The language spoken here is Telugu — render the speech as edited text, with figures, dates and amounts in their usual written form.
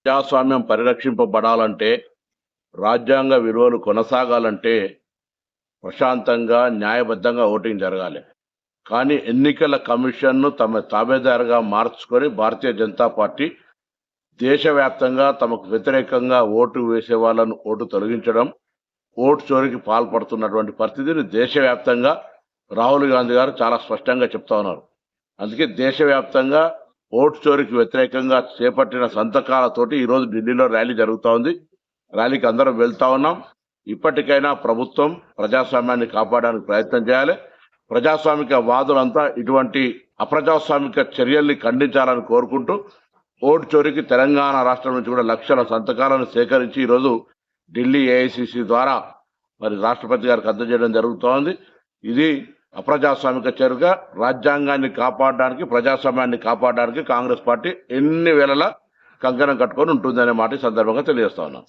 ప్రజాస్వామ్యం పరిరక్షింపబడాలంటే, రాజ్యాంగ విలువలు కొనసాగాలంటే ప్రశాంతంగా, న్యాయబద్ధంగా ఓటింగ్ జరగాలి. కానీ ఎన్నికల కమిషన్‌ను తమ తాబేదారుగా మార్చుకొని భారతీయ జనతా పార్టీ దేశవ్యాప్తంగా తమకు వ్యతిరేకంగా ఓటు వేసే వాళ్ళను ఓటు తొలగించడం, ఓటు చోరీకి పాల్పడుతున్నటువంటి పరిస్థితిని దేశవ్యాప్తంగా రాహుల్ గాంధీ గారు చాలా స్పష్టంగా చెప్తా ఉన్నారు. అందుకే దేశవ్యాప్తంగా ఓటు చోరీకి వ్యతిరేకంగా చేపట్టిన సంతకాలతోటి ఈరోజు ఢిల్లీలో ర్యాలీ జరుగుతూ ఉంది. ర్యాలీకి అందరం వెళ్తా ఉన్నాం. ఇప్పటికైనా ప్రభుత్వం ప్రజాస్వామ్యాన్ని కాపాడడానికి ప్రయత్నం చేయాలి. ప్రజాస్వామిక వాదులంతా ఇటువంటి అప్రజాస్వామిక చర్యల్ని ఖండించాలని కోరుకుంటూ, ఓటు చోరీకి తెలంగాణ రాష్ట్రం నుంచి కూడా లక్షల సంతకాలను సేకరించి ఈరోజు ఢిల్లీ ఏఐసిసి ద్వారా మరి రాష్ట్రపతి గారికి అందజేయడం జరుగుతోంది. ఇది అప్రజాస్వామిక చర్యగా రాజ్యాంగాన్ని కాపాడడానికి, ప్రజాస్వామ్యాన్ని కాపాడడానికి కాంగ్రెస్ పార్టీ ఎన్ని వేళలా కంకణం కట్టుకొని ఉంటుందనే మాట ఈ సందర్భంగా తెలియజేస్తా ఉన్నాం.